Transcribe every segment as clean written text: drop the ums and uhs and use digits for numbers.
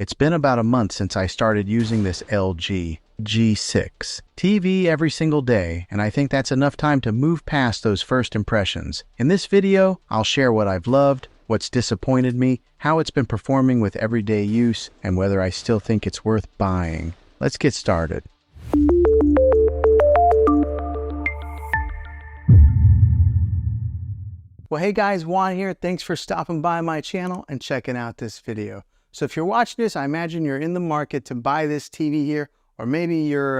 It's been about a month since I started using this LG G6 TV every single day, and I think that's enough time to move past those first impressions. In this video, I'll share what I've loved, what's disappointed me, how it's been performing with everyday use, and whether I still think it's worth buying. Let's get started. Well, hey guys, Juan here. Thanks for stopping by my channel and checking out this video. So if you're watching this, I imagine you're in the market to buy this TV here, or maybe you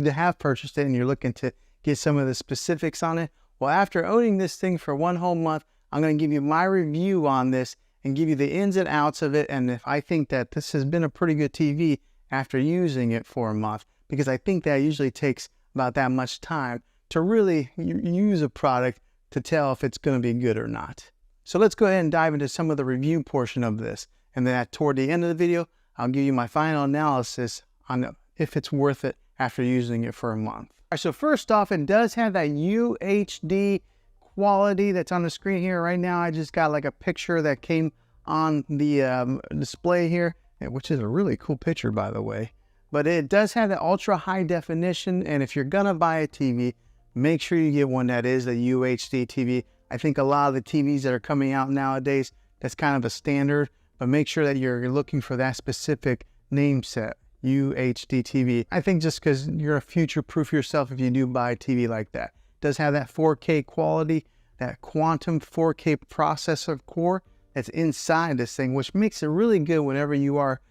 have purchased it and you're looking to get some of the specifics on it. Well, after owning this thing for one whole month, I'm going to give you my review on this and give you the ins and outs of it, and if I think that this has been a pretty good TV after using it for a month, because I think that usually takes about that much time to really use a product to tell if it's going to be good or not. So let's go ahead and dive into some of the review portion of this, and then toward the end of the video, I'll give you my final analysis on if it's worth it after using it for a month. All right, so first off, it does have that UHD quality that's on the screen here. Right now, I just got like a picture that came on the display here, which is a really cool picture, by the way. But it does have the ultra high definition, and if you're gonna buy a TV, make sure you get one that is a UHD TV. I think a lot of the TVs that are coming out nowadays, that's kind of a standard, but make sure that you're looking for that specific name set, UHD TV. I think just because you're a future-proof yourself if you do buy a TV like that. It does have that 4K quality, that quantum 4K processor core that's inside this thing, which makes it really good whenever you are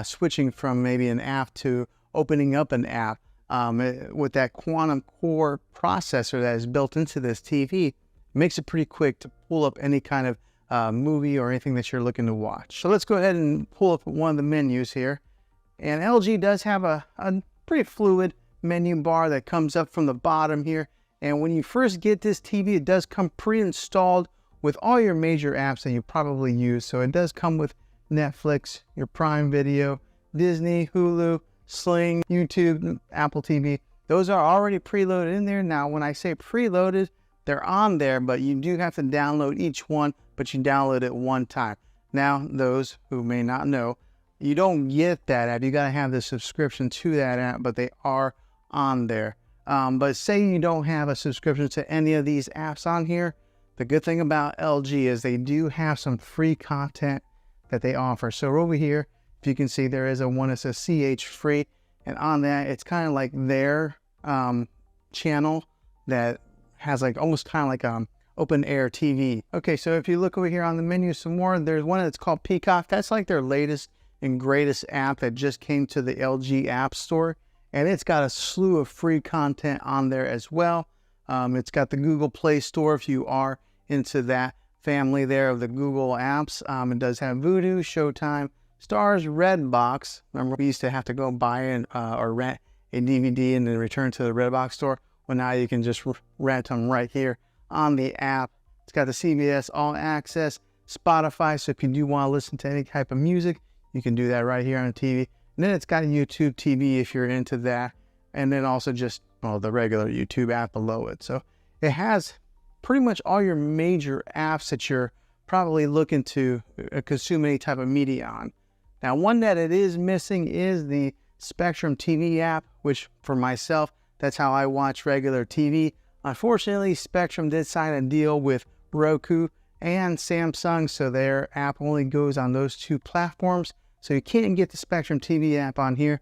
switching from maybe an app to opening up an app. With that quantum core processor that is built into this TV, it makes it pretty quick to pull up any kind of movie or anything that you're looking to watch. So let's go ahead and pull up one of the menus here. And LG does have a pretty fluid menu bar that comes up from the bottom here. And when you first get this TV, it does come pre-installed with all your major apps that you probably use. So it does come with Netflix, your Prime Video, Disney, Hulu, Sling, YouTube, Apple TV. Those are already preloaded in there. Now, when I say preloaded, they're on there, but you do have to download each one, but you download it one time. Now, those who may not know, you don't get that app. You got to have the subscription to that app, but they are on there. But say you don't have a subscription to any of these apps on here, the good thing about LG is they do have some free content that they offer. So over here, if you can see, there is one that says CH free, and on that, it's kind of like their channel that has like almost kind of like open air TV. Okay, so if you look over here on the menu some more, there's one that's called Peacock. That's like their latest and greatest app that just came to the LG App Store, and it's got a slew of free content on there as well. It's got the Google Play Store if you are into that family there of the Google apps. It does have Vudu, Showtime, Stars, Redbox. Remember, we used to have to go buy or rent a DVD and then return to the Redbox store. Well, now you can just rent them right here on the app. It's got the CBS All Access, Spotify, so if you do want to listen to any type of music, you can do that right here on the TV. And then it's got YouTube TV if you're into that, and then also just the regular YouTube app below it. So it has pretty much all your major apps that you're probably looking to consume any type of media on. Now, one that it is missing is the Spectrum TV app, which for myself, that's how I watch regular TV. Unfortunately, Spectrum did sign a deal with Roku and Samsung, so their app only goes on those two platforms. So you can't get the Spectrum TV app on here,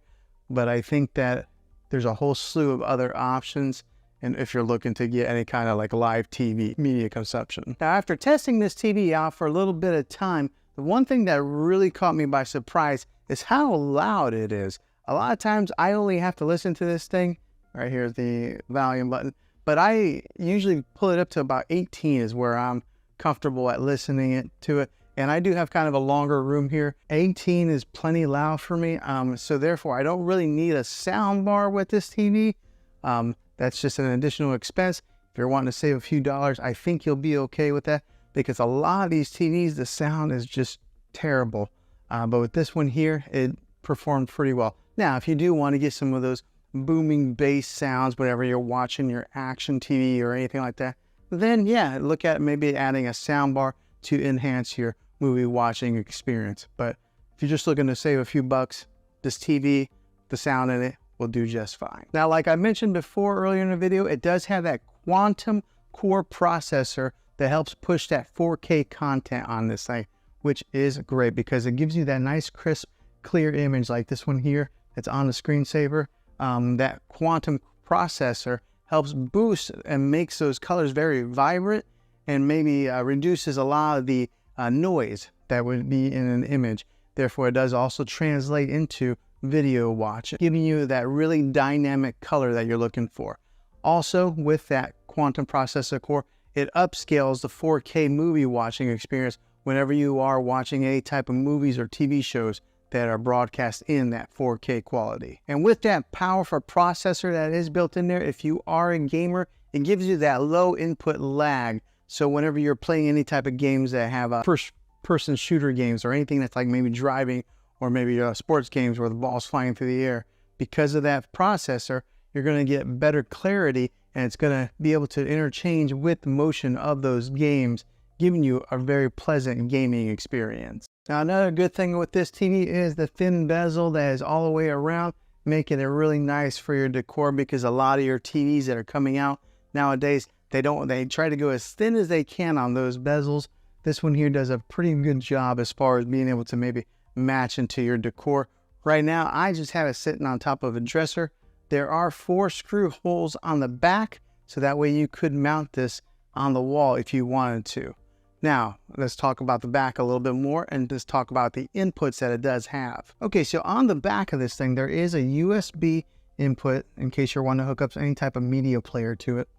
but I think that there's a whole slew of other options, and if you're looking to get any kind of like live TV media consumption. Now, after testing this TV out for a little bit of time, the one thing that really caught me by surprise is how loud it is. A lot of times I only have to listen to this thing. Right here's the volume button, but I usually pull it up to about 18 is where I'm comfortable at listening to it. And I do have kind of a longer room here. 18 is plenty loud for me. So therefore I don't really need a sound bar with this TV. That's just an additional expense. If you're wanting to save a few dollars, I think you'll be okay with that, because a lot of these TVs, the sound is just terrible. But with this one here, it performed pretty well. Now, if you do want to get some of those booming bass sounds whenever you're watching your action TV or anything like that, then yeah, look at maybe adding a sound bar to enhance your movie watching experience. But if you're just looking to save a few bucks, this TV, the sound in it will do just fine. Now, like I mentioned before earlier in the video, it does have that quantum core processor that helps push that 4K content on this thing, which is great because it gives you that nice, crisp, clear image like this one here that's on the screensaver. That quantum processor helps boost and makes those colors very vibrant and maybe reduces a lot of the noise that would be in an image. Therefore, it does also translate into video watching, giving you that really dynamic color that you're looking for. Also, with that quantum processor core, it upscales the 4K movie watching experience whenever you are watching any type of movies or TV shows that are broadcast in that 4K quality. And with that powerful processor that is built in there, if you are a gamer, it gives you that low input lag. So whenever you're playing any type of games that have a first-person shooter games or anything that's like maybe driving or maybe sports games where the ball's flying through the air, because of that processor, you're going to get better clarity and it's going to be able to interchange with the motion of those games, giving you a very pleasant gaming experience. Now, another good thing with this TV is the thin bezel that is all the way around, making it really nice for your decor, because a lot of your TVs that are coming out nowadays, they try to go as thin as they can on those bezels. This one here does a pretty good job as far as being able to maybe match into your decor. Right now, I just have it sitting on top of a dresser. There are 4 screw holes on the back, so that way you could mount this on the wall if you wanted to. Now, let's talk about the back a little bit more and just talk about the inputs that it does have. Okay, so on the back of this thing, there is a USB input in case you're wanting to hook up any type of media player to it.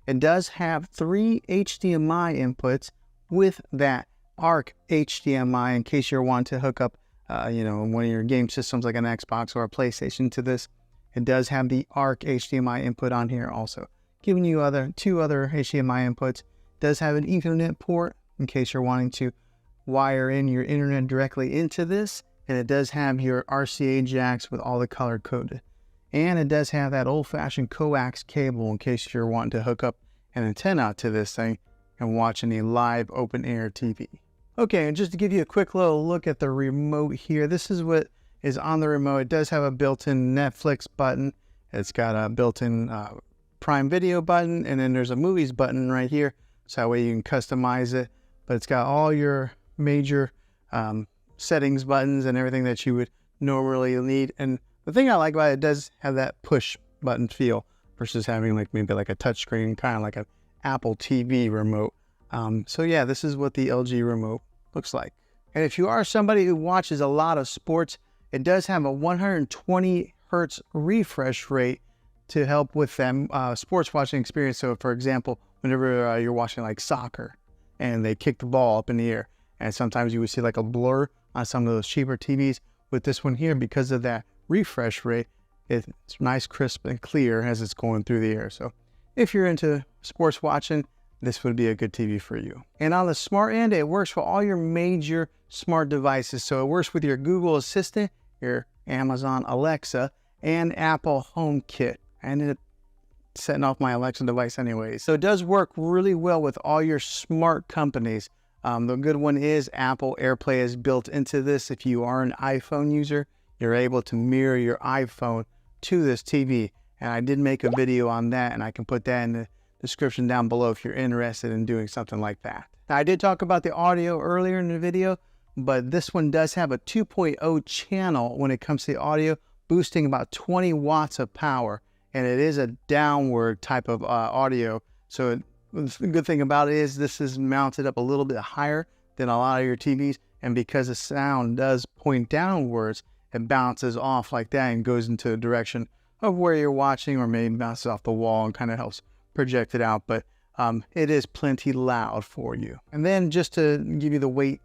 It does have 3 HDMI inputs with that ARC HDMI in case you're wanting to hook up, one of your game systems like an Xbox or a PlayStation to this. It does have the ARC HDMI input on here also, giving you 2 other HDMI inputs. It does have an Ethernet port in case you're wanting to wire in your internet directly into this. And it does have your RCA jacks with all the color coded. And it does have that old-fashioned coax cable in case you're wanting to hook up an antenna to this thing and watch any live open-air TV. Okay, and just to give you a quick little look at the remote here, this is what is on the remote. It does have a built-in Netflix button. It's got a built-in Prime Video button, and then there's a movies button right here, so that way you can customize it. But it's got all your major settings buttons and everything that you would normally need. And the thing I like about it does have that push button feel versus having maybe a touch screen, kind of like an Apple TV remote. So yeah, this is what the LG remote looks like. And if you are somebody who watches a lot of sports, it does have a 120 Hertz refresh rate to help with them sports watching experience. So for example, whenever you're watching like soccer and they kick the ball up in the air, and sometimes you would see like a blur on some of those cheaper TVs. With this one here, because of that refresh rate, it's nice, crisp, and clear as it's going through the air. So if you're into sports watching, this would be a good TV for you. And on the smart end, it works for all your major smart devices. So it works with your Google Assistant, your Amazon Alexa, and Apple HomeKit. I ended up setting off my Alexa device anyway. So it does work really well with all your smart companies. The good one is Apple AirPlay is built into this. If you are an iPhone user, you're able to mirror your iPhone to this TV. And I did make a video on that, and I can put that in the description down below if you're interested in doing something like that. Now, I did talk about the audio earlier in the video, but this one does have a 2.0 channel when it comes to the audio, boosting about 20 watts of power. And it is a downward type of audio. So the good thing about it is this is mounted up a little bit higher than a lot of your TVs. And because the sound does point downwards, it bounces off like that and goes into the direction of where you're watching, or maybe bounces off the wall and kind of helps project it out. But it is plenty loud for you. And then just to give you the weight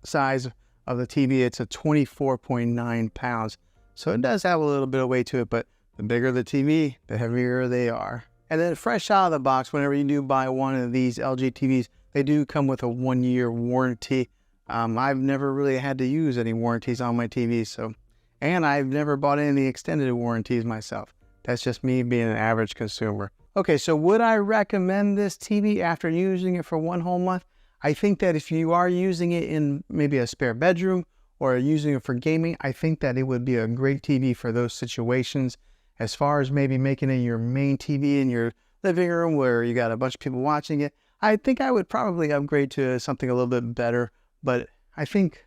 size of the TV, it's a 24.9 pounds. So it does have a little bit of weight to it, but the bigger the TV, the heavier they are. And then fresh out of the box, whenever you do buy one of these LG TVs, they do come with a 1-year warranty. I've never really had to use any warranties on my TV, and I've never bought any extended warranties myself. That's just me being an average consumer. Okay, so would I recommend this TV after using it for 1 whole month? I think that if you are using it in maybe a spare bedroom or using it for gaming, I think that it would be a great TV for those situations. As far as maybe making it your main TV in your living room where you got a bunch of people watching it, I think I would probably upgrade to something a little bit better. But I think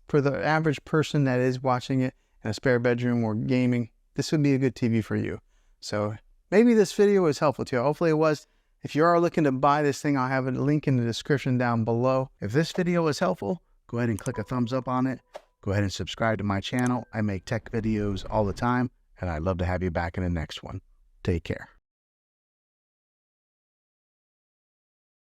for the average person that is watching it in a spare bedroom or gaming, this would be a good TV for you. So maybe this video was helpful to you. Hopefully it was. If you are looking to buy this thing, I'll have a link in the description down below. If this video was helpful, go ahead and click a thumbs up on it. Go ahead and subscribe to my channel. I make tech videos all the time, and I'd love to have you back in the next one. Take care.